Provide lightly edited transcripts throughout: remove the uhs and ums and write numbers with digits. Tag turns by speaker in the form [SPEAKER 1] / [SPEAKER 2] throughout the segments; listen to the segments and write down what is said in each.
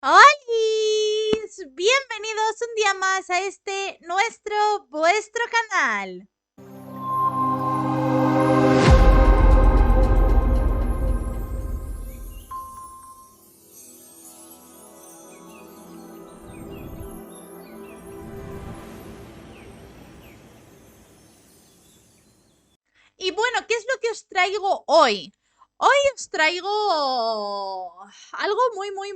[SPEAKER 1] ¡Holis! Bienvenidos un día más a vuestro canal. Y bueno, ¿qué es lo que os traigo hoy? Hoy os traigo algo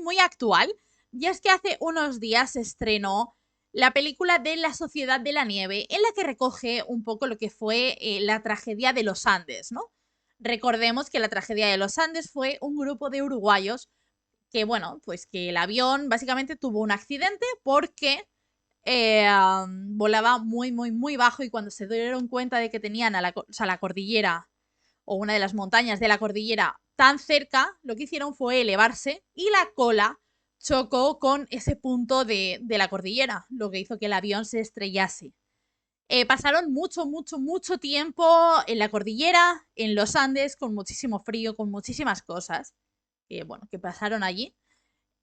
[SPEAKER 1] muy actual. Y es que hace unos días se estrenó la película de La Sociedad de la Nieve, en la que recoge un poco lo que fue la tragedia de los Andes, ¿no? Recordemos que la tragedia de los Andes fue un grupo de uruguayos que, bueno, pues que el avión básicamente tuvo un accidente porque volaba muy bajo, y cuando se dieron cuenta de que tenían la cordillera o una de las montañas de la cordillera tan cerca, lo que hicieron fue elevarse y la cola chocó con ese punto de la cordillera, lo que hizo que el avión se estrellase. Pasaron mucho tiempo en la cordillera, en los Andes, con muchísimo frío, con muchísimas cosas que pasaron allí.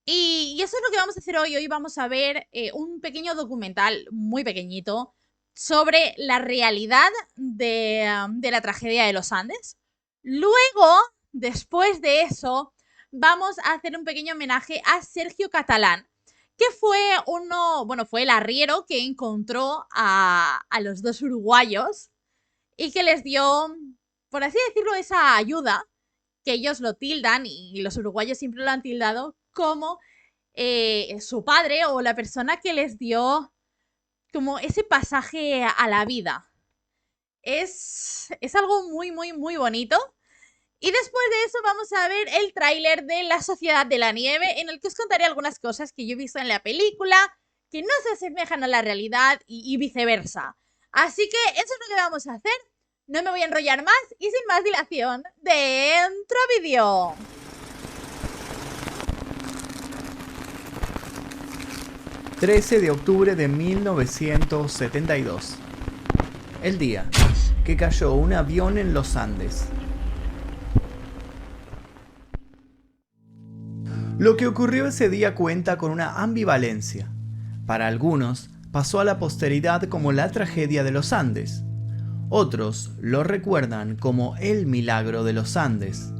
[SPEAKER 1] Y eso es lo que vamos a hacer hoy. Hoy vamos a ver un pequeño documental muy pequeñito sobre la realidad de la tragedia de los Andes. Luego, después de eso, vamos a hacer un pequeño homenaje a Sergio Catalán, que fue fue el arriero que encontró a los dos uruguayos y que les dio, por así decirlo, esa ayuda, que ellos lo tildan, y los uruguayos siempre lo han tildado como su padre o la persona que les dio como ese pasaje a la vida. Es algo muy bonito. Y después de eso vamos a ver el tráiler de La Sociedad de la Nieve, en el que os contaré algunas cosas que yo he visto en la película que no se asemejan a la realidad y viceversa. Así que eso es lo que vamos a hacer. No me voy a enrollar más y sin más dilación, ¡dentro vídeo!
[SPEAKER 2] ...13 de octubre de 1972... el día que cayó un avión en los Andes. Lo que ocurrió ese día cuenta con una ambivalencia. Para algunos, pasó a la posteridad como la tragedia de los Andes. Otros lo recuerdan como el milagro de los Andes.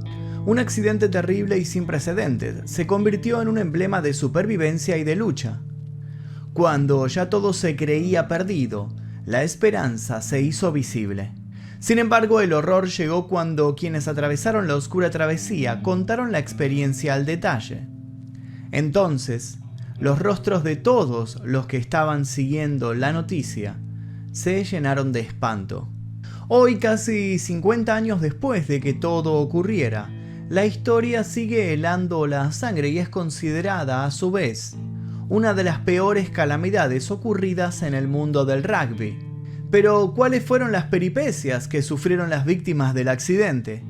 [SPEAKER 2] Un accidente terrible y sin precedentes se convirtió en un emblema de supervivencia y de lucha. Cuando ya todo se creía perdido, la esperanza se hizo visible. Sin embargo, el horror llegó cuando quienes atravesaron la oscura travesía contaron la experiencia al detalle. Entonces, los rostros de todos los que estaban siguiendo la noticia se llenaron de espanto. Hoy, casi 50 años después de que todo ocurriera, la historia sigue helando la sangre y es considerada, a su vez, una de las peores calamidades ocurridas en el mundo del rugby. Pero, ¿cuáles fueron las peripecias que sufrieron las víctimas del accidente?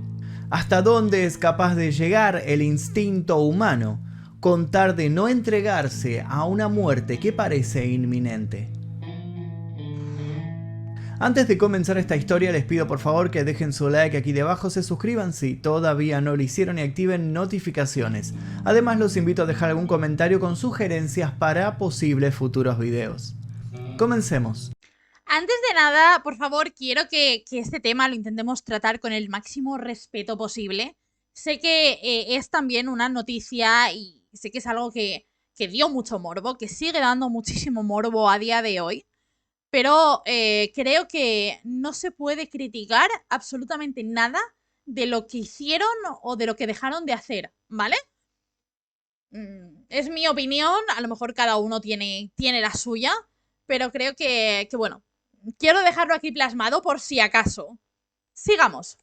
[SPEAKER 2] ¿Hasta dónde es capaz de llegar el instinto humano con tal de no entregarse a una muerte que parece inminente? Antes de comenzar esta historia, les pido por favor que dejen su like aquí debajo, se suscriban si todavía no lo hicieron y activen notificaciones. Además, los invito a dejar algún comentario con sugerencias para posibles futuros videos. Comencemos.
[SPEAKER 1] Antes de nada, por favor, quiero que este tema lo intentemos tratar con el máximo respeto posible. Sé que es también una noticia y sé que es algo que dio mucho morbo, que sigue dando muchísimo morbo a día de hoy. Pero creo que no se puede criticar absolutamente nada de lo que hicieron o de lo que dejaron de hacer, ¿vale? Es mi opinión, a lo mejor cada uno tiene la suya, pero creo que bueno, quiero dejarlo aquí plasmado por si acaso. Sigamos.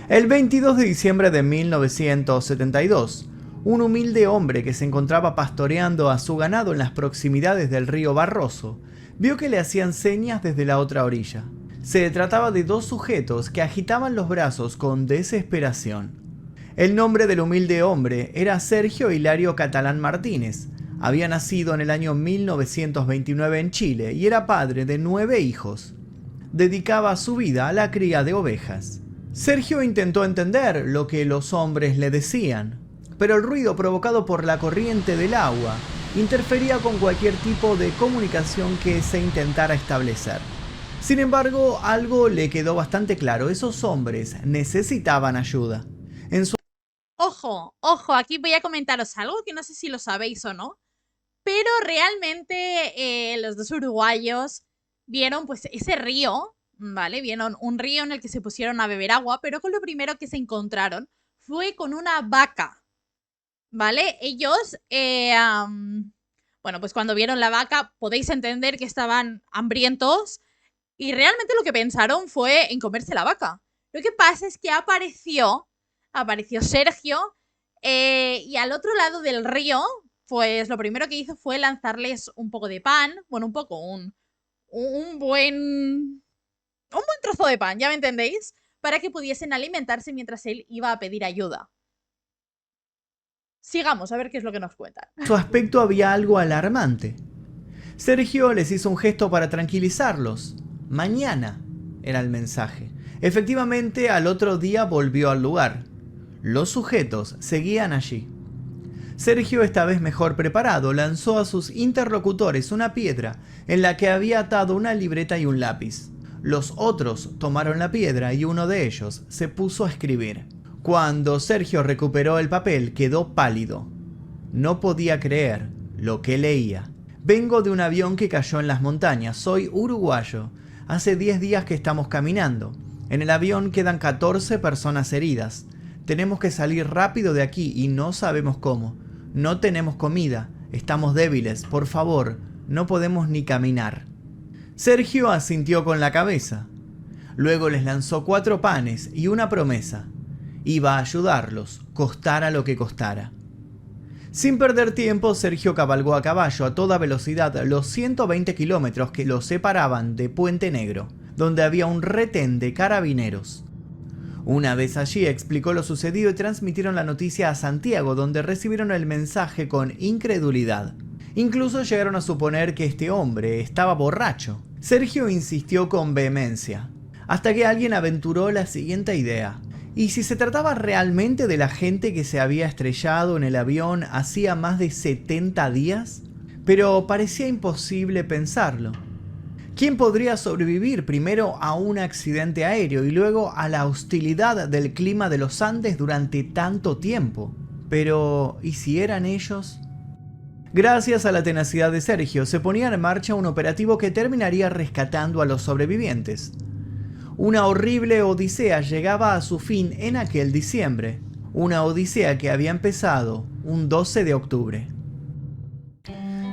[SPEAKER 2] El 22 de diciembre de 1972, un humilde hombre que se encontraba pastoreando a su ganado en las proximidades del río Barroso, vio que le hacían señas desde la otra orilla. Se trataba de dos sujetos que agitaban los brazos con desesperación. El nombre del humilde hombre era Sergio Hilario Catalán Martínez. Había nacido en el año 1929 en Chile y era padre de 9 hijos. Dedicaba su vida a la cría de ovejas. Sergio intentó entender lo que los hombres le decían. pero el ruido provocado por la corriente del agua interfería con cualquier tipo de comunicación que se intentara establecer. Sin embargo, algo le quedó bastante claro: esos hombres necesitaban ayuda.
[SPEAKER 1] Ojo, aquí voy a comentaros algo que no sé si lo sabéis o no, pero realmente los dos uruguayos vieron pues ese río, ¿vale? Vieron un río en el que se pusieron a beber agua, pero con lo primero que se encontraron fue con una vaca, ¿vale? Ellos, bueno, pues cuando vieron la vaca podéis entender que estaban hambrientos y realmente lo que pensaron fue en comerse la vaca. Lo que pasa es que apareció Sergio y al otro lado del río, pues lo primero que hizo fue lanzarles un poco de pan, bueno, un buen trozo de pan, ya me entendéis, para que pudiesen alimentarse mientras él iba a pedir ayuda. Sigamos a ver qué es lo que nos cuentan.
[SPEAKER 2] En su aspecto había algo alarmante. Sergio les hizo un gesto para tranquilizarlos. Mañana era el mensaje. Efectivamente, al otro día volvió al lugar. Los sujetos seguían allí. Sergio, esta vez mejor preparado, lanzó a sus interlocutores una piedra en la que había atado una libreta y un lápiz. Los otros tomaron la piedra y uno de ellos se puso a escribir. Cuando Sergio recuperó el papel, quedó pálido. No podía creer lo que leía. Vengo de un avión que cayó en las montañas. Soy uruguayo. Hace 10 días que estamos caminando. En el avión quedan 14 personas heridas. Tenemos que salir rápido de aquí y no sabemos cómo. No tenemos comida. Estamos débiles. Por favor, no podemos ni caminar. Sergio asintió con la cabeza. Luego les lanzó 4 panes y una promesa. Iba a ayudarlos, costara lo que costara. Sin perder tiempo, Sergio cabalgó a caballo a toda velocidad los 120 kilómetros que lo separaban de Puente Negro, donde había un retén de carabineros. Una vez allí explicó lo sucedido y transmitieron la noticia a Santiago, donde recibieron el mensaje con incredulidad. Incluso llegaron a suponer que este hombre estaba borracho. Sergio insistió con vehemencia, hasta que alguien aventuró la siguiente idea. ¿Y si se trataba realmente de la gente que se había estrellado en el avión hacía más de 70 días? Pero parecía imposible pensarlo. ¿Quién podría sobrevivir primero a un accidente aéreo y luego a la hostilidad del clima de los Andes durante tanto tiempo? Pero, ¿y si eran ellos? Gracias a la tenacidad de Sergio, se ponía en marcha un operativo que terminaría rescatando a los sobrevivientes. Una horrible odisea llegaba a su fin en aquel diciembre, una odisea que había empezado un 12 de octubre.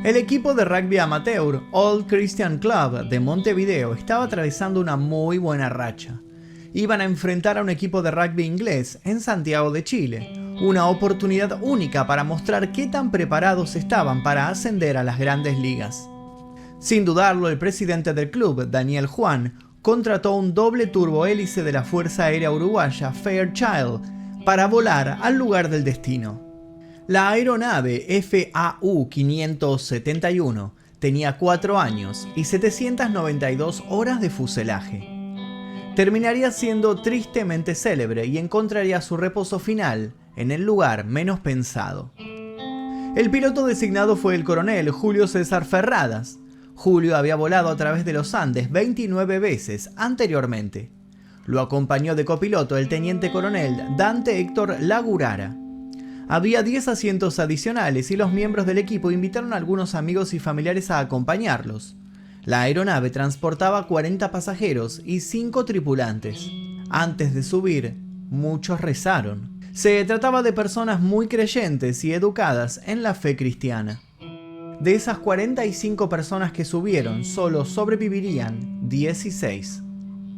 [SPEAKER 2] El equipo de rugby amateur Old Christian Club de Montevideo estaba atravesando una muy buena racha. Iban a enfrentar a un equipo de rugby inglés en Santiago de Chile, una oportunidad única para mostrar qué tan preparados estaban para ascender a las grandes ligas. Sin dudarlo, el presidente del club, Daniel Juan, contrató un doble turbohélice de la Fuerza Aérea Uruguaya Fairchild para volar al lugar del destino. La aeronave FAU 571 tenía 4 años y 792 horas de fuselaje. Terminaría siendo tristemente célebre y encontraría su reposo final en el lugar menos pensado. El piloto designado fue el coronel Julio César Ferradas. Julio había volado a través de los Andes 29 veces anteriormente. Lo acompañó de copiloto el teniente coronel Dante Héctor Lagurara. Había 10 asientos adicionales y los miembros del equipo invitaron a algunos amigos y familiares a acompañarlos. La aeronave transportaba 40 pasajeros y 5 tripulantes. Antes de subir, muchos rezaron. Se trataba de personas muy creyentes y educadas en la fe cristiana. De esas 45 personas que subieron, solo sobrevivirían 16.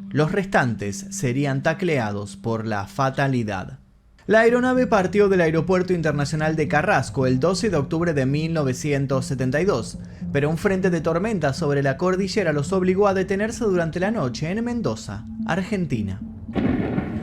[SPEAKER 2] Los restantes serían tacleados por la fatalidad. La aeronave partió del Aeropuerto Internacional de Carrasco el 12 de octubre de 1972, pero un frente de tormenta sobre la cordillera los obligó a detenerse durante la noche en Mendoza, Argentina.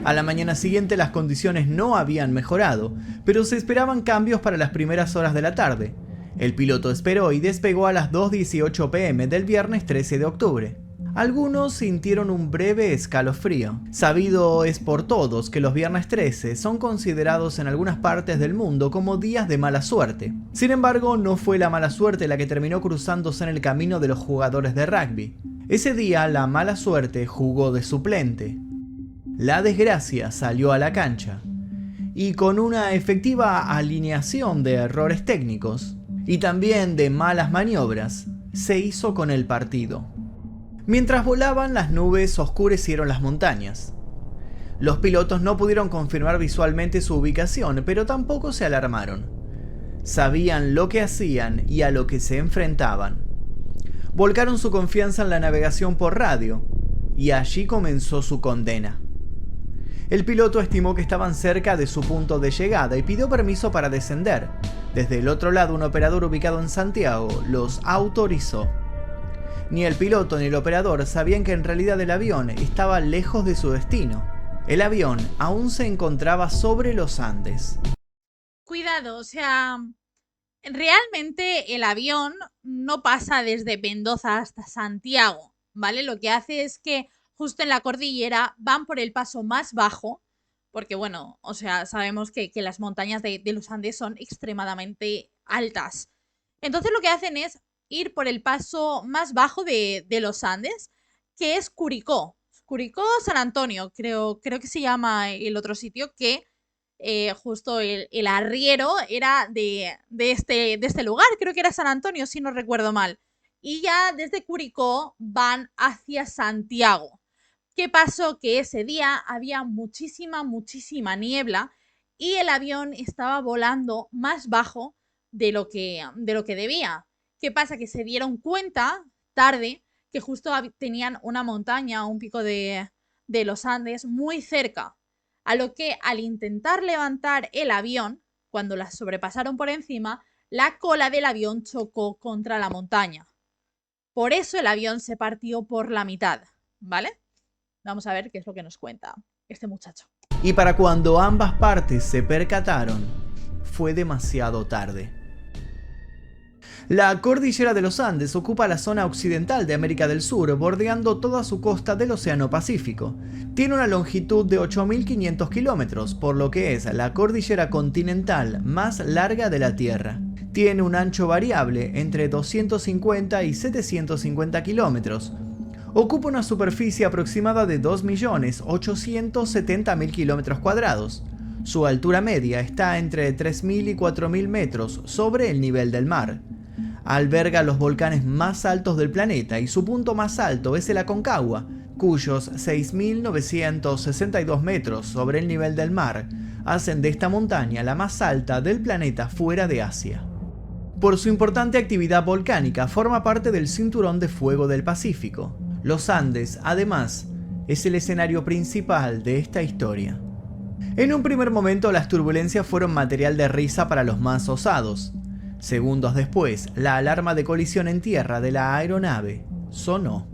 [SPEAKER 2] A la mañana siguiente las condiciones no habían mejorado, pero se esperaban cambios para las primeras horas de la tarde. El piloto esperó y despegó a las 2:18 p.m. del viernes 13 de octubre. Algunos sintieron un breve escalofrío. Sabido es por todos que los viernes 13 son considerados en algunas partes del mundo como días de mala suerte. Sin embargo, no fue la mala suerte la que terminó cruzándose en el camino de los jugadores de rugby. Ese día la mala suerte jugó de suplente. La desgracia salió a la cancha. Y con una efectiva alineación de errores técnicos y también de malas maniobras, se hizo con el partido. Mientras volaban, las nubes oscurecieron las montañas. Los pilotos no pudieron confirmar visualmente su ubicación, pero tampoco se alarmaron. Sabían lo que hacían y a lo que se enfrentaban. Volcaron su confianza en la navegación por radio, y allí comenzó su condena. El piloto estimó que estaban cerca de su punto de llegada y pidió permiso para descender. Desde el otro lado, un operador ubicado en Santiago los autorizó. Ni el piloto ni el operador sabían que en realidad el avión estaba lejos de su destino. El avión aún se encontraba sobre los Andes.
[SPEAKER 1] Cuidado, o sea, realmente el avión no pasa desde Mendoza hasta Santiago, ¿vale? Lo que hace es que justo en la cordillera van por el paso más bajo, porque bueno, o sea, sabemos que las montañas de los Andes son extremadamente altas. Entonces lo que hacen es ir por el paso más bajo de los Andes, que es Curicó. Curicó, San Antonio, creo que se llama el otro sitio, que justo el arriero era de este lugar, creo que era San Antonio, si no recuerdo mal. Y ya desde Curicó van hacia Santiago. ¿Qué pasó? Que ese día había muchísima niebla y el avión estaba volando más bajo de lo que debía. ¿Qué pasa? Que se dieron cuenta tarde que justo tenían una montaña, un pico de los Andes muy cerca. A lo que al intentar levantar el avión, cuando la sobrepasaron por encima, la cola del avión chocó contra la montaña. Por eso el avión se partió por la mitad, ¿vale? Vamos a ver qué es lo que nos cuenta este muchacho.
[SPEAKER 2] Y para cuando ambas partes se percataron, fue demasiado tarde. La cordillera de los Andes ocupa la zona occidental de América del Sur, bordeando toda su costa del Océano Pacífico. Tiene una longitud de 8.500 kilómetros, por lo que es la cordillera continental más larga de la Tierra. Tiene un ancho variable entre 250 y 750 kilómetros. Ocupa una superficie aproximada de 2.870.000 kilómetros cuadrados. Su altura media está entre 3.000 y 4.000 metros sobre el nivel del mar. Alberga los volcanes más altos del planeta y su punto más alto es el Aconcagua, cuyos 6.962 metros sobre el nivel del mar hacen de esta montaña la más alta del planeta fuera de Asia. Por su importante actividad volcánica, forma parte del Cinturón de Fuego del Pacífico. Los Andes, además, es el escenario principal de esta historia. En un primer momento, las turbulencias fueron material de risa para los más osados. Segundos después, la alarma de colisión en tierra de la aeronave sonó.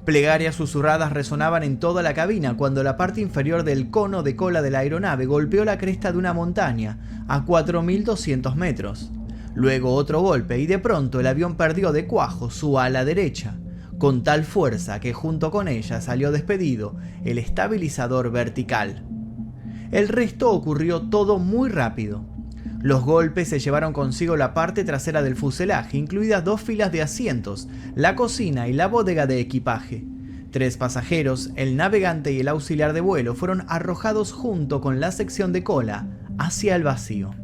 [SPEAKER 2] Plegarias susurradas resonaban en toda la cabina cuando la parte inferior del cono de cola de la aeronave golpeó la cresta de una montaña a 4.200 metros. Luego otro golpe y de pronto el avión perdió de cuajo su ala derecha, con tal fuerza que junto con ella salió despedido el estabilizador vertical. El resto ocurrió todo muy rápido. Los golpes se llevaron consigo la parte trasera del fuselaje, incluidas 2 filas de asientos, la cocina y la bodega de equipaje. 3 pasajeros, el navegante y el auxiliar de vuelo fueron arrojados junto con la sección de cola hacia el vacío.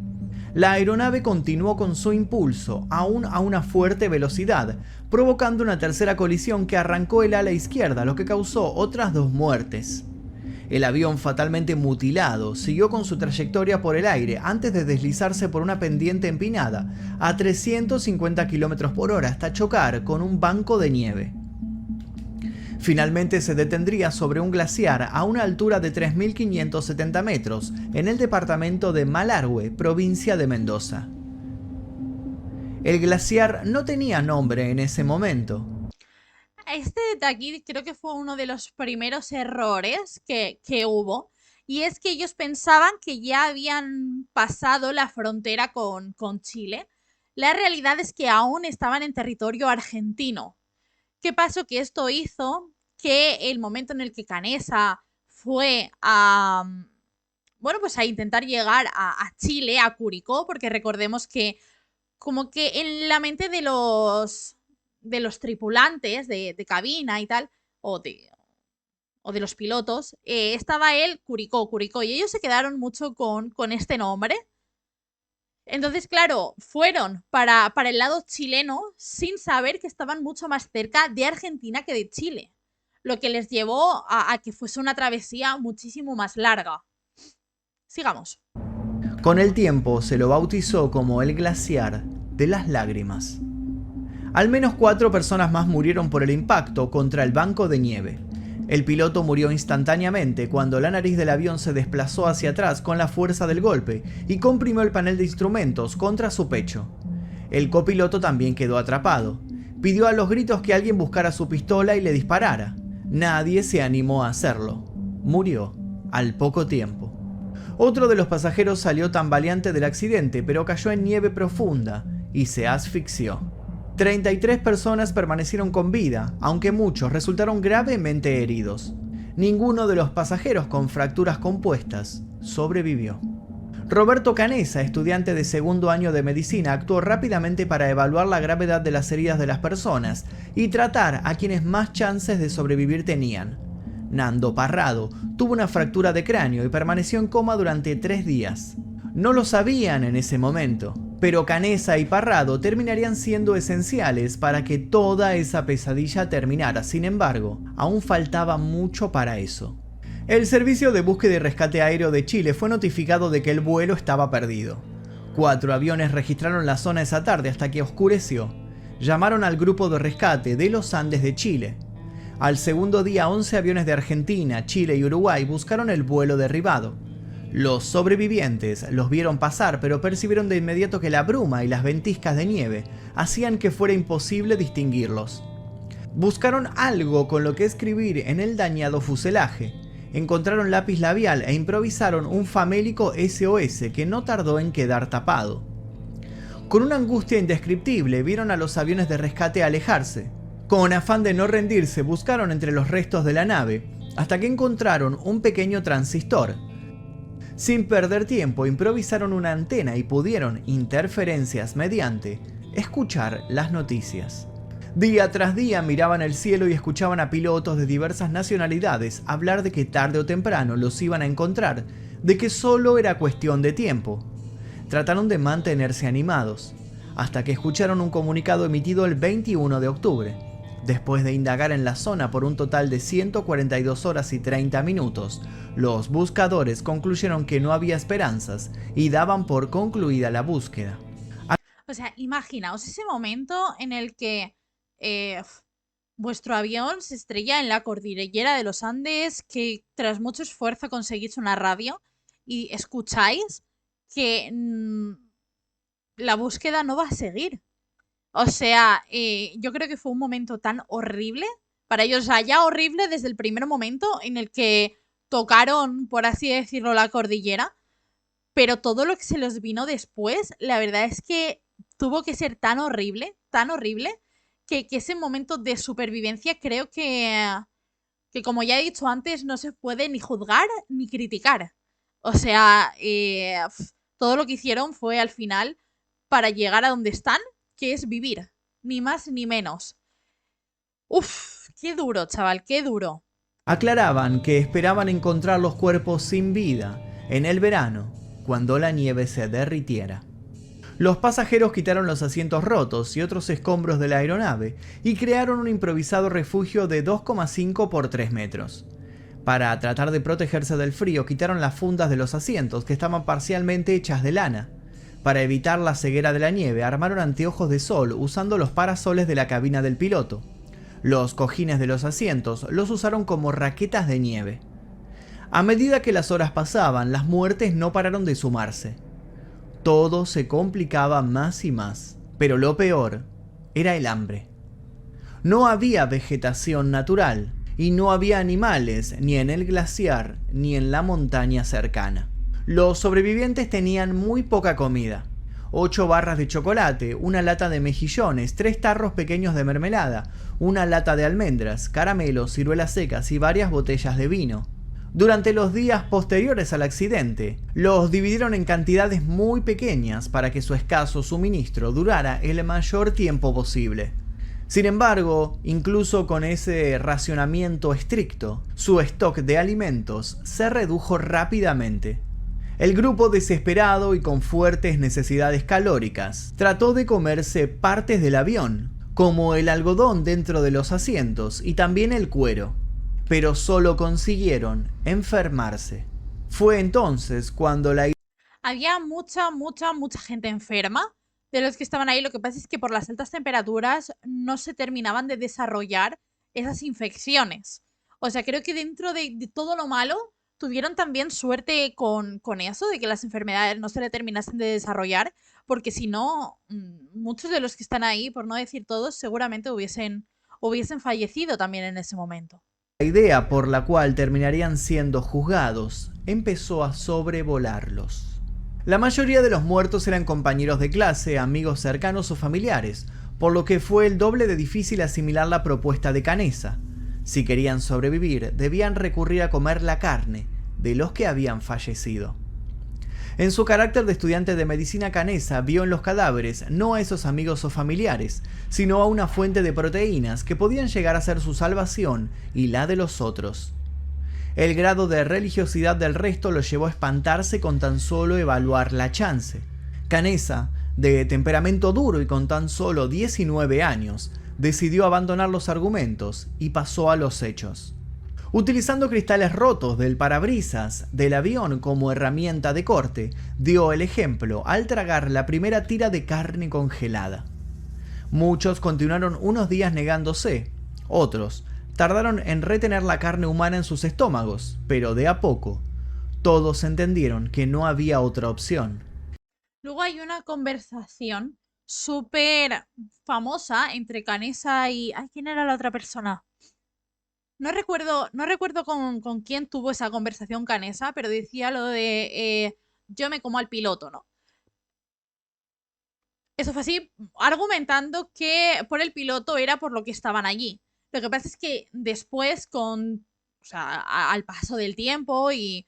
[SPEAKER 2] La aeronave continuó con su impulso, aún a una fuerte velocidad, provocando una tercera colisión que arrancó el ala izquierda, lo que causó otras 2 muertes. El avión, fatalmente mutilado, siguió con su trayectoria por el aire antes de deslizarse por una pendiente empinada a 350 km por hora hasta chocar con un banco de nieve. Finalmente se detendría sobre un glaciar a una altura de 3.570 metros en el departamento de Malargüe, provincia de Mendoza. El glaciar no tenía nombre en ese momento.
[SPEAKER 1] Este de aquí creo que fue uno de los primeros errores que hubo, y es que ellos pensaban que ya habían pasado la frontera con Chile. La realidad es que aún estaban en territorio argentino. ¿Qué pasó? Que esto hizo que el momento en el que Canessa fue a, bueno, pues a intentar llegar a Chile, a Curicó, porque recordemos que como que en la mente de los tripulantes de cabina y tal, o de los pilotos, estaba el Curicó, y ellos se quedaron mucho con este nombre. Entonces, claro, fueron para el lado chileno sin saber que estaban mucho más cerca de Argentina que de Chile, lo que les llevó a que fuese una travesía muchísimo más larga. Sigamos.
[SPEAKER 2] Con el tiempo se lo bautizó como el glaciar de las lágrimas. Al menos 4 personas más murieron por el impacto contra el banco de nieve. El piloto murió instantáneamente cuando la nariz del avión se desplazó hacia atrás con la fuerza del golpe y comprimió el panel de instrumentos contra su pecho. El copiloto también quedó atrapado. Pidió a los gritos que alguien buscara su pistola y le disparara. Nadie se animó a hacerlo. Murió al poco tiempo. Otro de los pasajeros salió tambaleante del accidente, pero cayó en nieve profunda y se asfixió. 33 personas permanecieron con vida, aunque muchos resultaron gravemente heridos. Ninguno de los pasajeros con fracturas compuestas sobrevivió. Roberto Canessa, estudiante de segundo año de medicina, actuó rápidamente para evaluar la gravedad de las heridas de las personas y tratar a quienes más chances de sobrevivir tenían. Nando Parrado tuvo una fractura de cráneo y permaneció en coma durante 3 días. No lo sabían en ese momento, pero Canessa y Parrado terminarían siendo esenciales para que toda esa pesadilla terminara. Sin embargo, aún faltaba mucho para eso. El Servicio de Búsqueda y Rescate Aéreo de Chile fue notificado de que el vuelo estaba perdido. 4 aviones registraron la zona esa tarde hasta que oscureció. Llamaron al grupo de rescate de los Andes de Chile. Al segundo día, 11 aviones de Argentina, Chile y Uruguay buscaron el vuelo derribado. Los sobrevivientes los vieron pasar, pero percibieron de inmediato que la bruma y las ventiscas de nieve hacían que fuera imposible distinguirlos. Buscaron algo con lo que escribir en el dañado fuselaje. Encontraron lápiz labial e improvisaron un famélico SOS que no tardó en quedar tapado. Con una angustia indescriptible vieron a los aviones de rescate alejarse. Con afán de no rendirse, buscaron entre los restos de la nave hasta que encontraron un pequeño transistor. Sin perder tiempo, improvisaron una antena y pudieron, interferencias mediante, escuchar las noticias. Día tras día miraban el cielo y escuchaban a pilotos de diversas nacionalidades hablar de que tarde o temprano los iban a encontrar, de que solo era cuestión de tiempo. Trataron de mantenerse animados, hasta que escucharon un comunicado emitido el 21 de octubre. Después de indagar en la zona por un total de 142 horas y 30 minutos, los buscadores concluyeron que no había esperanzas y daban por concluida la búsqueda.
[SPEAKER 1] O sea, imaginaos ese momento en el que vuestro avión se estrella en la cordillera de los Andes, que tras mucho esfuerzo conseguís una radio y escucháis que la búsqueda no va a seguir. O sea, yo creo que fue un momento tan horrible para ellos, o sea, ya horrible desde el primer momento en el que tocaron, por así decirlo, la cordillera, pero todo lo que se les vino después, la verdad es que tuvo que ser tan horrible, que ese momento de supervivencia creo que como ya he dicho antes, no se puede ni juzgar ni criticar. O sea, todo lo que hicieron fue al final para llegar a donde están, que es vivir, ni más ni menos. Uf, qué duro, chaval, qué duro.
[SPEAKER 2] Aclaraban que esperaban encontrar los cuerpos sin vida en el verano, cuando la nieve se derritiera. Los pasajeros quitaron los asientos rotos y otros escombros de la aeronave y crearon un improvisado refugio de 2,5 por 3 metros. Para tratar de protegerse del frío, quitaron las fundas de los asientos, que estaban parcialmente hechas de lana. Para evitar la ceguera de la nieve, armaron anteojos de sol usando los parasoles de la cabina del piloto. Los cojines de los asientos los usaron como raquetas de nieve. A medida que las horas pasaban, las muertes no pararon de sumarse. Todo se complicaba más y más, pero lo peor era el hambre. No había vegetación natural y no había animales ni en el glaciar ni en la montaña cercana. Los sobrevivientes tenían muy poca comida. 8 barras de chocolate, una lata de mejillones, 3 tarros pequeños de mermelada, una lata de almendras, caramelos, ciruelas secas y varias botellas de vino. Durante los días posteriores al accidente, los dividieron en cantidades muy pequeñas para que su escaso suministro durara el mayor tiempo posible. Sin embargo, incluso con ese racionamiento estricto, su stock de alimentos se redujo rápidamente. El grupo, desesperado y con fuertes necesidades calóricas, trató de comerse partes del avión, como el algodón dentro de los asientos y también el cuero, pero solo consiguieron enfermarse. Fue entonces cuando la...
[SPEAKER 1] Había mucha gente enferma de los que estaban ahí. Lo que pasa es que por las altas temperaturas no se terminaban de desarrollar esas infecciones. O sea, creo que dentro de todo lo malo, tuvieron también suerte con eso, de que las enfermedades no se le terminasen de desarrollar, porque si no, muchos de los que están ahí, por no decir todos, seguramente hubiesen fallecido también en ese momento.
[SPEAKER 2] La idea por la cual terminarían siendo juzgados empezó a sobrevolarlos. La mayoría de los muertos eran compañeros de clase, amigos cercanos o familiares, por lo que fue el doble de difícil asimilar la propuesta de Canessa. Si querían sobrevivir, debían recurrir a comer la carne de los que habían fallecido. En su carácter de estudiante de medicina, Canessa vio en los cadáveres no a esos amigos o familiares, sino a una fuente de proteínas que podían llegar a ser su salvación y la de los otros. El grado de religiosidad del resto lo llevó a espantarse con tan solo evaluar la chance. Canessa, de temperamento duro y con tan solo 19 años, decidió abandonar los argumentos y pasó a los hechos. Utilizando cristales rotos del parabrisas del avión como herramienta de corte, dio el ejemplo al tragar la primera tira de carne congelada. Muchos continuaron unos días negándose, otros tardaron en retener la carne humana en sus estómagos, pero de a poco, todos entendieron que no había otra opción.
[SPEAKER 1] Luego hay una conversación súper famosa entre Canessa y... Ay, ¿quién era la otra persona? No recuerdo con quién tuvo esa conversación Canessa, pero decía lo de yo me como al piloto, ¿no? Eso fue así, argumentando que por el piloto era por lo que estaban allí. Lo que pasa es que después, al paso del tiempo y...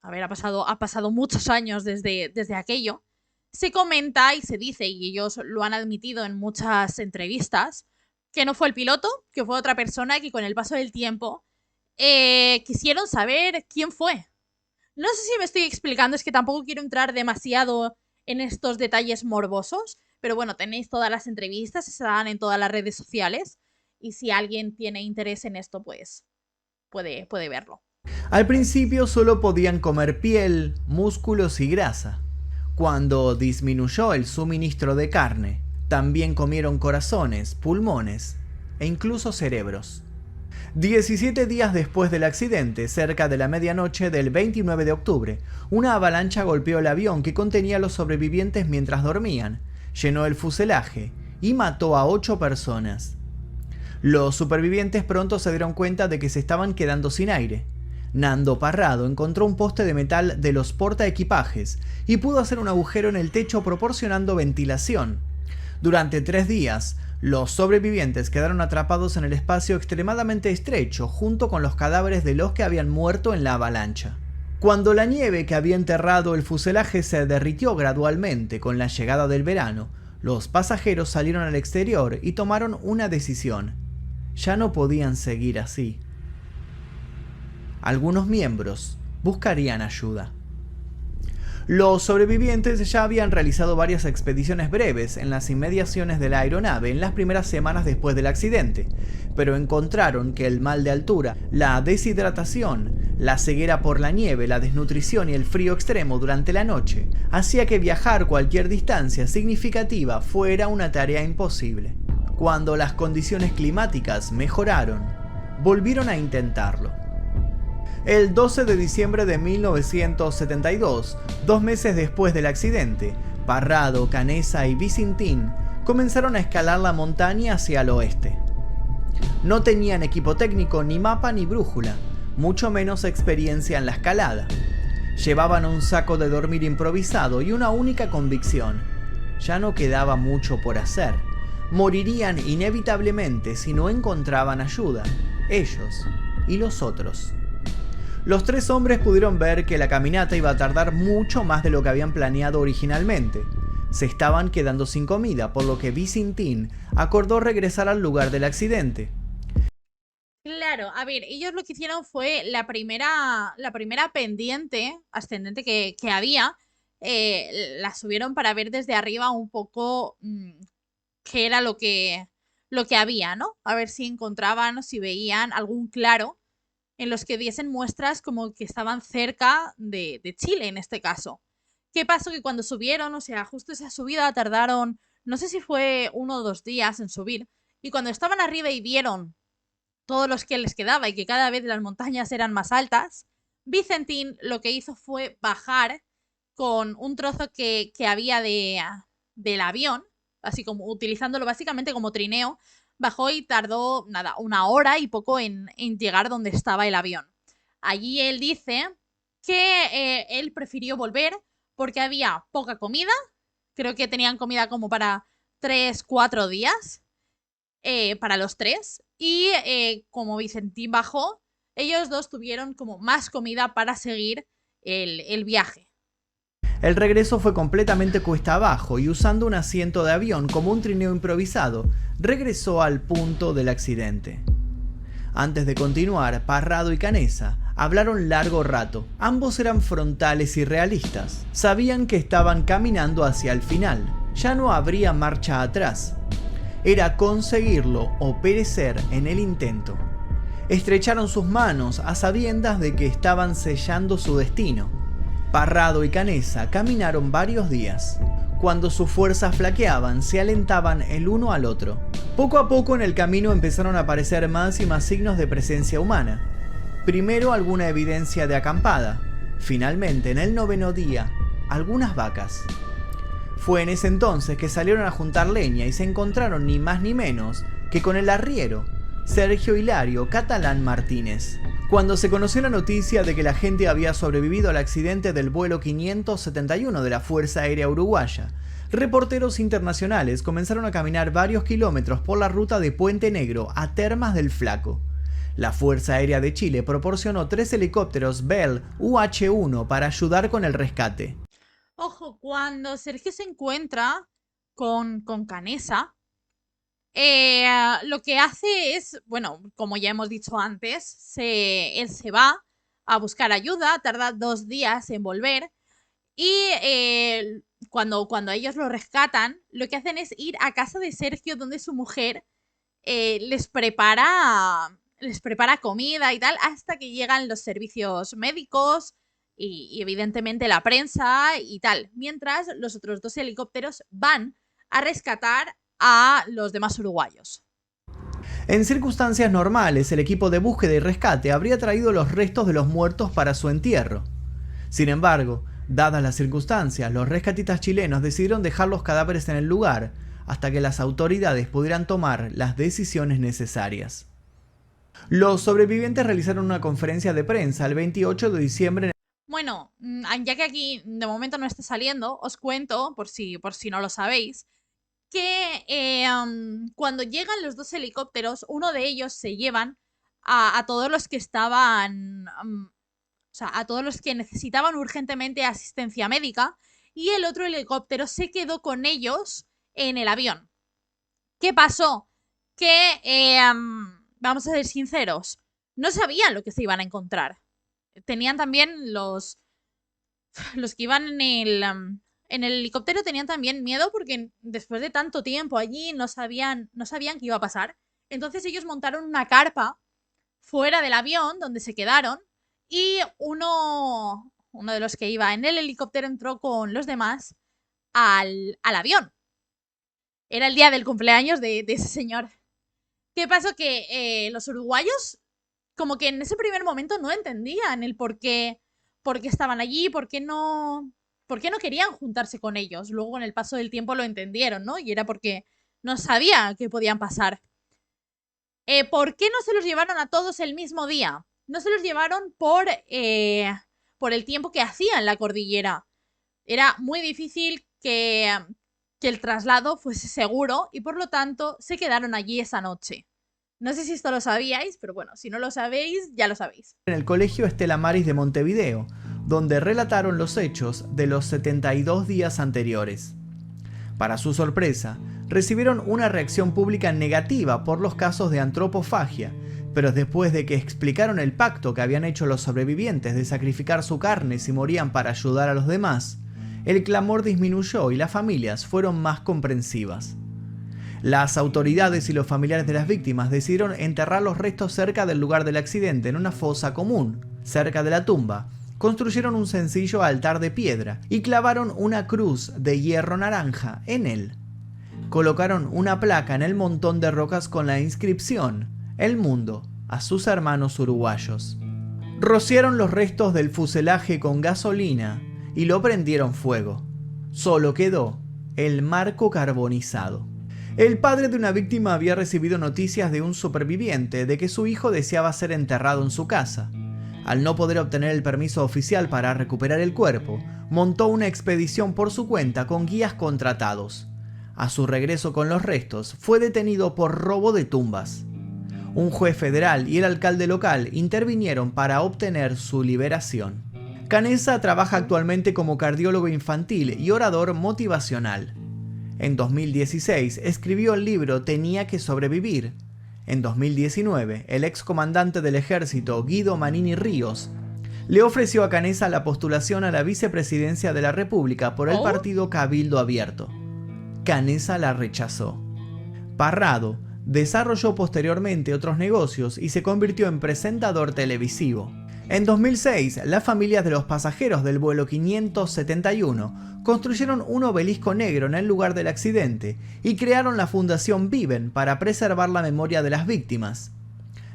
[SPEAKER 1] A ver, ha pasado muchos años desde aquello. Se comenta y se dice, y ellos lo han admitido en muchas entrevistas, que no fue el piloto, que fue otra persona que con el paso del tiempo quisieron saber quién fue. No sé si me estoy explicando, es que tampoco quiero entrar demasiado en estos detalles morbosos, pero bueno, tenéis todas las entrevistas, están en todas las redes sociales, y si alguien tiene interés en esto, pues puede verlo.
[SPEAKER 2] Al principio solo podían comer piel, músculos y grasa. Cuando disminuyó el suministro de carne, también comieron corazones, pulmones e incluso cerebros. 17 días después del accidente, cerca de la medianoche del 29 de octubre, una avalancha golpeó el avión que contenía a los sobrevivientes mientras dormían, llenó el fuselaje y mató a 8 personas. Los supervivientes pronto se dieron cuenta de que se estaban quedando sin aire. Nando Parrado encontró un poste de metal de los portaequipajes y pudo hacer un agujero en el techo proporcionando ventilación. Durante 3 días, los sobrevivientes quedaron atrapados en el espacio extremadamente estrecho junto con los cadáveres de los que habían muerto en la avalancha. Cuando la nieve que había enterrado el fuselaje se derritió gradualmente con la llegada del verano, los pasajeros salieron al exterior y tomaron una decisión. Ya no podían seguir así. Algunos miembros buscarían ayuda. Los sobrevivientes ya habían realizado varias expediciones breves en las inmediaciones de la aeronave en las primeras semanas después del accidente, pero encontraron que el mal de altura, la deshidratación, la ceguera por la nieve, la desnutrición y el frío extremo durante la noche hacía que viajar cualquier distancia significativa fuera una tarea imposible. Cuando las condiciones climáticas mejoraron, volvieron a intentarlo. El 12 de diciembre de 1972, 2 meses después del accidente, Parrado, Canessa y Visintín comenzaron a escalar la montaña hacia el oeste. No tenían equipo técnico, ni mapa ni brújula, mucho menos experiencia en la escalada. Llevaban un saco de dormir improvisado y una única convicción: ya no quedaba mucho por hacer. Morirían inevitablemente si no encontraban ayuda, ellos y los otros. Los tres hombres pudieron ver que la caminata iba a tardar mucho más de lo que habían planeado originalmente. Se estaban quedando sin comida, por lo que Visintín acordó regresar al lugar del accidente.
[SPEAKER 1] Claro, a ver, ellos lo que hicieron fue la primera pendiente ascendente que había, la subieron para ver desde arriba un poco qué era lo que había, ¿no? A ver si encontraban o si veían algún claro en los que diesen muestras como que estaban cerca de Chile en este caso. ¿Qué pasó? Que cuando subieron, o sea, justo esa subida tardaron, no sé si fue 1 o 2 días en subir, y cuando estaban arriba y vieron todos los que les quedaba y que cada vez las montañas eran más altas, Vicentín lo que hizo fue bajar con un trozo que había del avión, así como utilizándolo básicamente como trineo, bajó y tardó nada, 1 hora y poco en llegar donde estaba el avión. Allí él dice que él prefirió volver porque había poca comida, creo que tenían comida como para 3, 4 días, para los tres. Y como Vicentín bajó, ellos dos tuvieron como más comida para seguir el viaje.
[SPEAKER 2] El regreso fue completamente cuesta abajo y usando un asiento de avión como un trineo improvisado, regresó al punto del accidente. Antes de continuar, Parrado y Canessa hablaron largo rato. Ambos eran frontales y realistas. Sabían que estaban caminando hacia el final. Ya no habría marcha atrás. Era conseguirlo o perecer en el intento. Estrecharon sus manos a sabiendas de que estaban sellando su destino. Parrado y Canessa caminaron varios días. Cuando sus fuerzas flaqueaban, se alentaban el uno al otro. Poco a poco en el camino empezaron a aparecer más y más signos de presencia humana. Primero alguna evidencia de acampada. Finalmente, en el 9º día, algunas vacas. Fue en ese entonces que salieron a juntar leña y se encontraron ni más ni menos que con el arriero, Sergio Hilario Catalán Martínez. Cuando se conoció la noticia de que la gente había sobrevivido al accidente del vuelo 571 de la Fuerza Aérea Uruguaya, reporteros internacionales comenzaron a caminar varios kilómetros por la ruta de Puente Negro a Termas del Flaco. La Fuerza Aérea de Chile proporcionó 3 helicópteros Bell UH-1 para ayudar con el rescate.
[SPEAKER 1] Ojo, cuando Sergio se encuentra con Canessa, lo que hace es, bueno, como ya hemos dicho antes, él se va a buscar ayuda, tarda 2 días en volver y cuando ellos lo rescatan, lo que hacen es ir a casa de Sergio donde su mujer les prepara comida y tal hasta que llegan los servicios médicos y evidentemente la prensa y tal, mientras los otros 2 helicópteros van a rescatar a los demás uruguayos.
[SPEAKER 2] En circunstancias normales, el equipo de búsqueda y rescate habría traído los restos de los muertos para su entierro. Sin embargo, dadas las circunstancias, los rescatistas chilenos decidieron dejar los cadáveres en el lugar hasta que las autoridades pudieran tomar las decisiones necesarias. Los sobrevivientes realizaron una conferencia de prensa el 28 de diciembre.
[SPEAKER 1] Bueno, ya que aquí de momento no está saliendo, os cuento, por si no lo sabéis, que cuando llegan los 2 helicópteros, uno de ellos se llevan a todos los que estaban, o sea, a todos los que necesitaban urgentemente asistencia médica, y el otro helicóptero se quedó con ellos en el avión. ¿Qué pasó? Que, vamos a ser sinceros, no sabían lo que se iban a encontrar. Tenían también los que iban en el helicóptero tenían también miedo porque después de tanto tiempo allí no sabían qué iba a pasar. Entonces ellos montaron una carpa fuera del avión donde se quedaron y uno de los que iba en el helicóptero entró con los demás al avión. Era el día del cumpleaños de ese señor. ¿Qué pasó? Que los uruguayos como que en ese primer momento no entendían el por qué estaban allí, por qué no querían juntarse con ellos. Luego, con el paso del tiempo, lo entendieron, ¿no? Y era porque no sabía qué podían pasar. ¿Por qué no se los llevaron a todos el mismo día? No se los llevaron por el tiempo que hacía en la cordillera. Era muy difícil que el traslado fuese seguro y por lo tanto se quedaron allí esa noche. No sé si esto lo sabíais, pero bueno, si no lo sabéis, ya lo sabéis.
[SPEAKER 2] En el Colegio Estela Maris de Montevideo, donde relataron los hechos de los 72 días anteriores. Para su sorpresa, recibieron una reacción pública negativa por los casos de antropofagia, pero después de que explicaron el pacto que habían hecho los sobrevivientes de sacrificar su carne si morían para ayudar a los demás, el clamor disminuyó y las familias fueron más comprensivas. Las autoridades y los familiares de las víctimas decidieron enterrar los restos cerca del lugar del accidente en una fosa común. Cerca de la tumba, construyeron un sencillo altar de piedra y clavaron una cruz de hierro naranja en él. Colocaron una placa en el montón de rocas con la inscripción "El mundo a sus hermanos uruguayos". Rociaron los restos del fuselaje con gasolina y lo prendieron fuego. Solo quedó el marco carbonizado. El padre de una víctima había recibido noticias de un superviviente de que su hijo deseaba ser enterrado en su casa. Al no poder obtener el permiso oficial para recuperar el cuerpo, montó una expedición por su cuenta con guías contratados. A su regreso con los restos, fue detenido por robo de tumbas. Un juez federal y el alcalde local intervinieron para obtener su liberación. Canessa trabaja actualmente como cardiólogo infantil y orador motivacional. En 2016 escribió el libro Tenía que sobrevivir. En 2019, el excomandante del ejército Guido Manini Ríos le ofreció a Canessa la postulación a la vicepresidencia de la República por el partido Cabildo Abierto. Canessa la rechazó. Parrado desarrolló posteriormente otros negocios y se convirtió en presentador televisivo. En 2006, las familias de los pasajeros del vuelo 571 construyeron un obelisco negro en el lugar del accidente y crearon la Fundación Viven para preservar la memoria de las víctimas.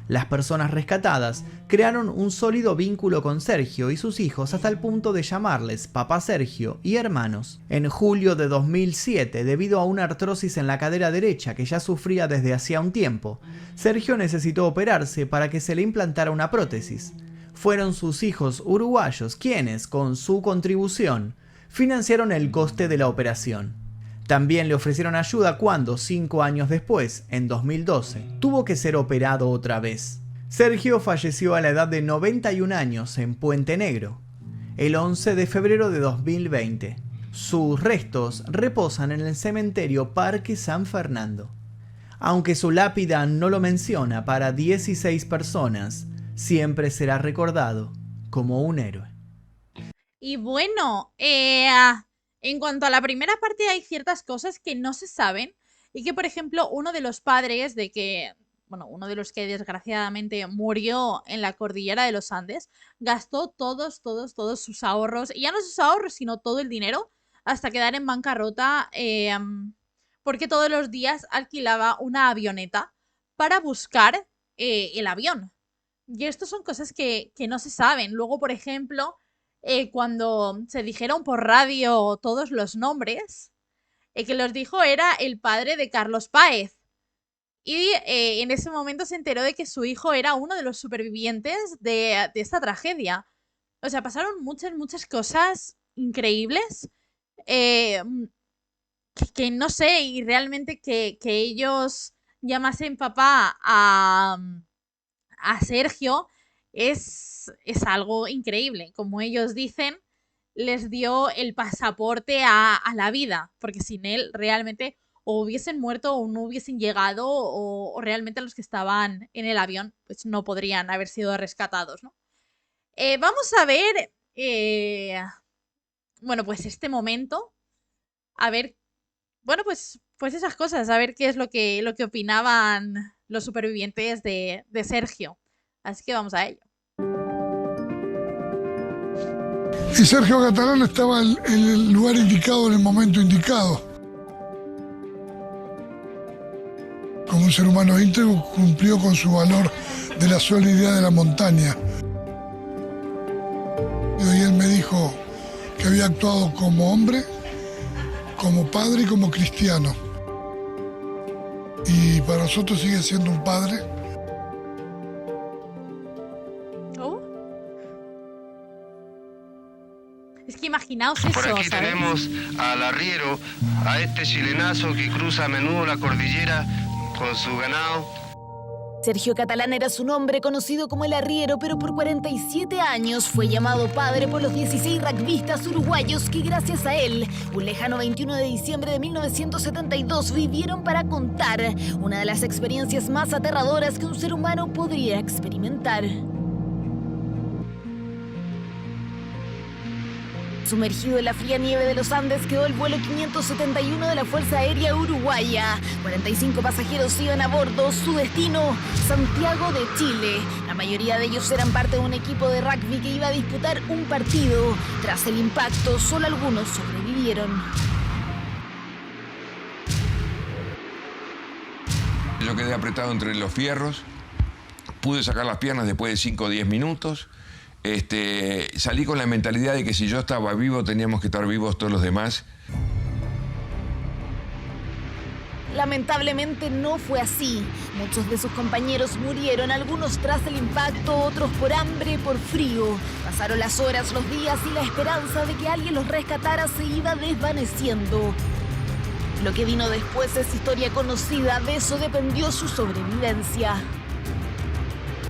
[SPEAKER 2] Las personas rescatadas crearon un sólido vínculo con Sergio y sus hijos hasta el punto de llamarles Papá Sergio y hermanos. En julio de 2007, debido a una artrosis en la cadera derecha que ya sufría desde hacía un tiempo, Sergio necesitó operarse para que se le implantara una prótesis. Fueron sus hijos uruguayos quienes, con su contribución, financiaron el coste de la operación. También le ofrecieron ayuda cuando, 5 años después, en 2012, tuvo que ser operado otra vez. Sergio falleció a la edad de 91 años en Puente Negro, el 11 de febrero de 2020. Sus restos reposan en el cementerio Parque San Fernando. Aunque su lápida no lo menciona para 16 personas, siempre será recordado como un héroe.
[SPEAKER 1] Y bueno, en cuanto a la primera parte, hay ciertas cosas que no se saben y que, por ejemplo, uno de los padres uno de los que desgraciadamente murió en la cordillera de los Andes, gastó todos sus ahorros, y ya no sus ahorros, sino todo el dinero, hasta quedar en bancarrota, porque todos los días alquilaba una avioneta para buscar el avión. Y esto son cosas que no se saben. Luego, por ejemplo, cuando se dijeron por radio todos los nombres, el que los dijo era el padre de Carlos Páez. Y en ese momento se enteró de que su hijo era uno de los supervivientes de esta tragedia. O sea, pasaron muchas cosas increíbles que no sé, y realmente que ellos llamasen papá a Sergio es algo increíble. Como ellos dicen, les dio el pasaporte a la vida, porque sin él realmente o hubiesen muerto o no hubiesen llegado o realmente los que estaban en el avión pues no podrían haber sido rescatados, ¿no? Vamos a ver, bueno, pues este momento, a ver, bueno, pues esas cosas, a ver qué es lo que opinaban los supervivientes de Sergio. Así que vamos a ello.
[SPEAKER 3] Y Sergio Catalán estaba en el lugar indicado, en el momento indicado. Como un ser humano íntegro, cumplió con su valor de la solidaridad de la montaña. Y él me dijo que había actuado como hombre, como padre y como cristiano. Y para nosotros sigue siendo un padre.
[SPEAKER 1] Es que imaginaos
[SPEAKER 4] Por
[SPEAKER 1] eso,
[SPEAKER 4] aquí
[SPEAKER 1] ¿sabes?
[SPEAKER 4] tenemos al arriero, a este chilenazo que cruza a menudo la cordillera con su ganado.
[SPEAKER 5] Sergio Catalán era su nombre, conocido como el arriero, pero por 47 años fue llamado padre por los 16 rugbyistas uruguayos que gracias a él, un lejano 21 de diciembre de 1972, vivieron para contar una de las experiencias más aterradoras que un ser humano podría experimentar. Sumergido en la fría nieve de los Andes quedó el vuelo 571 de la Fuerza Aérea Uruguaya. 45 pasajeros iban a bordo, su destino, Santiago de Chile. La mayoría de ellos eran parte de un equipo de rugby que iba a disputar un partido. Tras el impacto, solo algunos sobrevivieron.
[SPEAKER 6] Yo quedé apretado entre los fierros, pude sacar las piernas después de 5 o 10 minutos. Salí con la mentalidad de que si yo estaba vivo, teníamos que estar vivos todos los demás.
[SPEAKER 5] Lamentablemente no fue así. Muchos de sus compañeros murieron, algunos tras el impacto, otros por hambre, por frío. Pasaron las horas, los días y la esperanza de que alguien los rescatara se iba desvaneciendo. Lo que vino después es historia conocida, de eso dependió su sobrevivencia.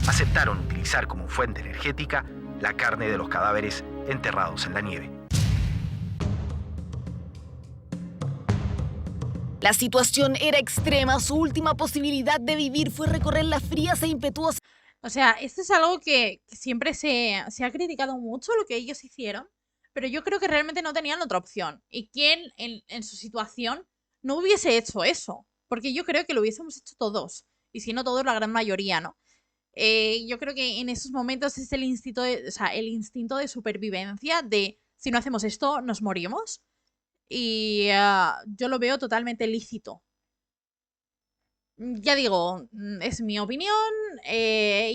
[SPEAKER 7] Aceptaron utilizar como fuente energética la carne de los cadáveres enterrados en la nieve.
[SPEAKER 5] La situación era extrema, su última posibilidad de vivir fue recorrer las frías e impetuosas.
[SPEAKER 1] O sea, esto es algo que siempre se ha criticado mucho, lo que ellos hicieron, pero yo creo que realmente no tenían otra opción. ¿Y quién en su situación no hubiese hecho eso? Porque yo creo que lo hubiésemos hecho todos, y si no todos, la gran mayoría, ¿no? Yo creo que en esos momentos es el instinto de supervivencia de si no hacemos esto, nos morimos. Y yo lo veo totalmente lícito. Ya digo, es mi opinión.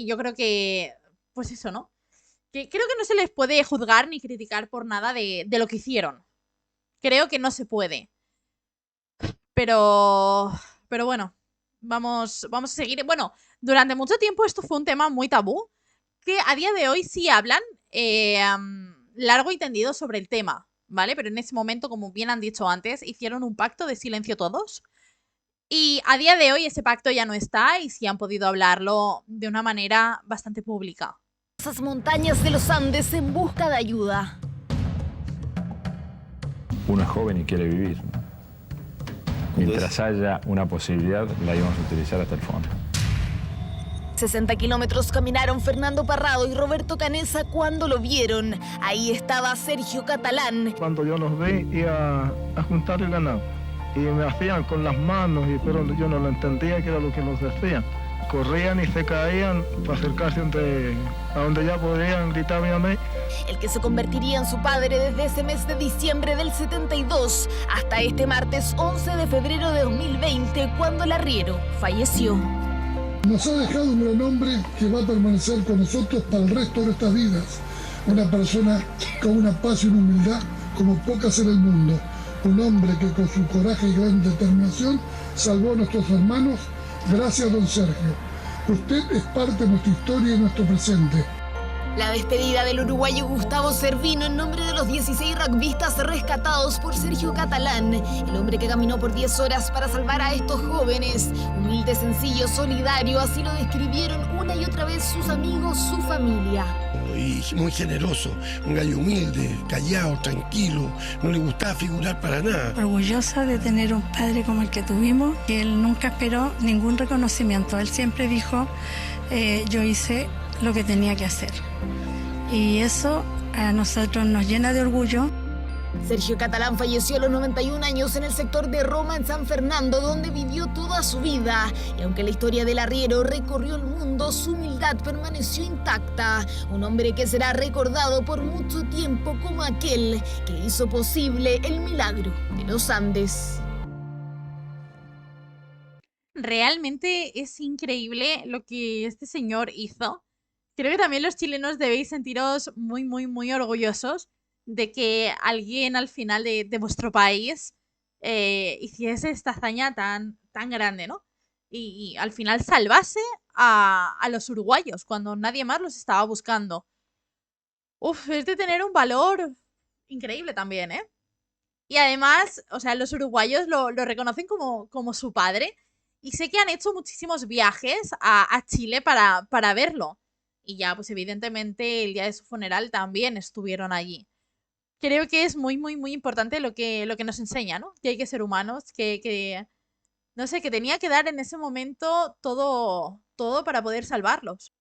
[SPEAKER 1] Yo creo que, pues eso, ¿no? Que creo que no se les puede juzgar ni criticar por nada de lo que hicieron. Creo que no se puede. Pero bueno, vamos a seguir. Bueno, durante mucho tiempo esto fue un tema muy tabú, que a día de hoy sí hablan largo y tendido sobre el tema, ¿vale? Pero en ese momento, como bien han dicho antes, hicieron un pacto de silencio todos. Y a día de hoy ese pacto ya no está y sí han podido hablarlo de una manera bastante pública.
[SPEAKER 5] Esas montañas de los Andes en busca de ayuda.
[SPEAKER 8] Uno es joven y quiere vivir, ¿no? Mientras haya una posibilidad, la íbamos a utilizar hasta el fondo.
[SPEAKER 5] 60 kilómetros caminaron Fernando Parrado y Roberto Canesa cuando lo vieron. Ahí estaba Sergio Catalán.
[SPEAKER 9] Cuando yo los vi, iba a juntar el ganado. Y me hacían con las manos, pero yo no lo entendía qué era lo que nos decían. Corrían y se caían para acercarse a donde ya podrían gritarme a mí.
[SPEAKER 5] El que se convertiría en su padre desde ese mes de diciembre del 72 hasta este martes 11 de febrero de 2020, cuando el arriero falleció.
[SPEAKER 3] Nos ha dejado un gran hombre que va a permanecer con nosotros para el resto de nuestras vidas. Una persona con una paz y una humildad como pocas en el mundo. Un hombre que con su coraje y gran determinación salvó a nuestros hermanos. Gracias, don Sergio. Usted es parte de nuestra historia y nuestro presente.
[SPEAKER 5] La despedida del uruguayo Gustavo Cervino en nombre de los 16 rugbyistas rescatados por Sergio Catalán, el hombre que caminó por 10 horas para salvar a estos jóvenes. Humilde, sencillo, solidario, así lo describieron una y otra vez sus amigos, su familia.
[SPEAKER 10] Y muy generoso, un gallo humilde, callado, tranquilo, no le gustaba figurar para nada.
[SPEAKER 11] Orgullosa de tener un padre como el que tuvimos, que él nunca esperó ningún reconocimiento. Él siempre dijo, yo hice lo que tenía que hacer. Y eso a nosotros nos llena de orgullo.
[SPEAKER 5] Sergio Catalán falleció a los 91 años en el sector de Roma, en San Fernando, donde vivió toda su vida. Y aunque la historia del arriero recorrió el mundo, su humildad permaneció intacta. Un hombre que será recordado por mucho tiempo como aquel que hizo posible el milagro de los Andes.
[SPEAKER 1] Realmente es increíble lo que este señor hizo. Creo que también los chilenos debéis sentiros muy, muy, muy orgullosos de que alguien al final de vuestro país hiciese esta hazaña tan grande, ¿no? Y al final salvase a los uruguayos cuando nadie más los estaba buscando. Uf, es de tener un valor increíble también, ¿eh? Y además, o sea, los uruguayos lo reconocen como su padre. Y sé que han hecho muchísimos viajes a Chile para verlo. Y ya, pues evidentemente, el día de su funeral también estuvieron allí. Creo que es muy, muy, muy importante lo que nos enseña, ¿no? Que hay que ser humanos, no sé, que tenía que dar en ese momento todo para poder salvarlos.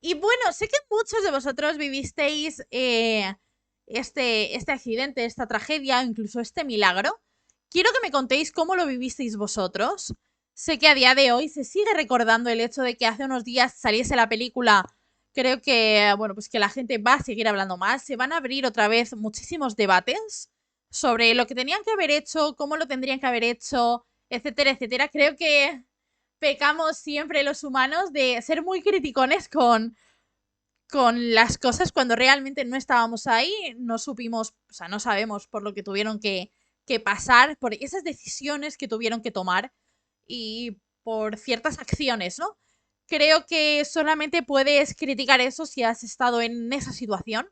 [SPEAKER 1] Y bueno, sé que muchos de vosotros vivisteis este accidente, esta tragedia, incluso este milagro. Quiero que me contéis cómo lo vivisteis vosotros. Sé que a día de hoy se sigue recordando el hecho de que hace unos días saliese la película. Creo que, bueno, pues que la gente va a seguir hablando más. Se van a abrir otra vez muchísimos debates sobre lo que tenían que haber hecho, cómo lo tendrían que haber hecho, etcétera, etcétera. Creo que pecamos siempre los humanos de ser muy criticones con las cosas cuando realmente no estábamos ahí, no supimos, o sea, no sabemos por lo que tuvieron que pasar, por esas decisiones que tuvieron que tomar y por ciertas acciones, ¿no? Creo que solamente puedes criticar eso si has estado en esa situación,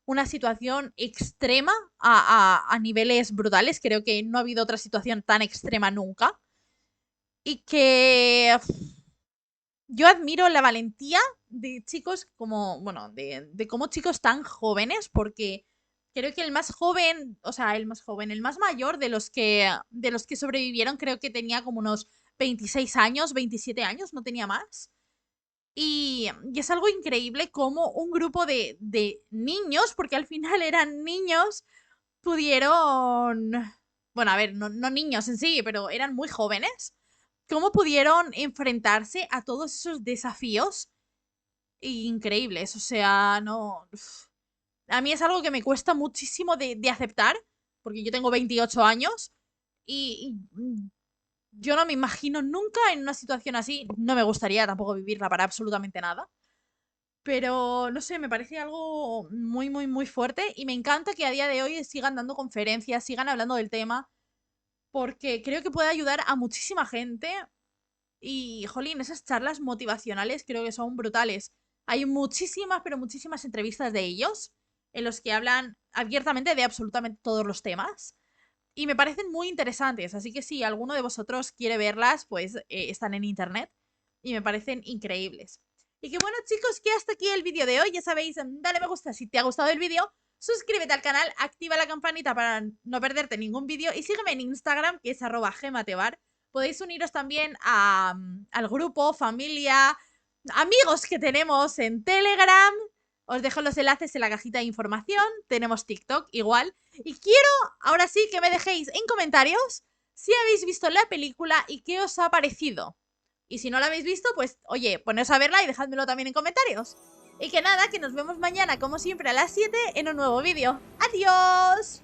[SPEAKER 1] una situación extrema a niveles brutales. Creo que no ha habido otra situación tan extrema nunca. Y que yo admiro la valentía de chicos como, bueno, de como chicos tan jóvenes, porque creo que el más joven, o sea, el más mayor de los que sobrevivieron, creo que tenía como unos 26 años, 27 años, no tenía más. Y es algo increíble como un grupo de niños, porque al final eran niños, pudieron, bueno, a ver, no niños en sí, pero eran muy jóvenes, cómo pudieron enfrentarse a todos esos desafíos increíbles. O sea, no... A mí es algo que me cuesta muchísimo de aceptar, porque yo tengo 28 años y yo no me imagino nunca en una situación así. No me gustaría tampoco vivirla para absolutamente nada. Pero, no sé, me parece algo muy, muy, muy fuerte y me encanta que a día de hoy sigan dando conferencias, sigan hablando del tema, porque creo que puede ayudar a muchísima gente. Y, jolín, esas charlas motivacionales creo que son brutales. Hay muchísimas, pero muchísimas entrevistas de ellos en los que hablan abiertamente de absolutamente todos los temas. Y me parecen muy interesantes, así que si alguno de vosotros quiere verlas, pues están en internet y me parecen increíbles. Y que bueno, chicos, que hasta aquí el vídeo de hoy. Ya sabéis, dale me gusta si te ha gustado el vídeo, suscríbete al canal, activa la campanita para no perderte ningún vídeo y sígueme en Instagram, que es @gematebar. Podéis uniros también al grupo, familia, amigos que tenemos en Telegram. Os dejo los enlaces en la cajita de información. Tenemos TikTok igual. Y quiero, ahora sí, que me dejéis en comentarios si habéis visto la película y qué os ha parecido. Y si no la habéis visto, pues, oye, poneos a verla y dejádmelo también en comentarios. Y que nada, que nos vemos mañana, como siempre, a las 7 en un nuevo vídeo. ¡Adiós!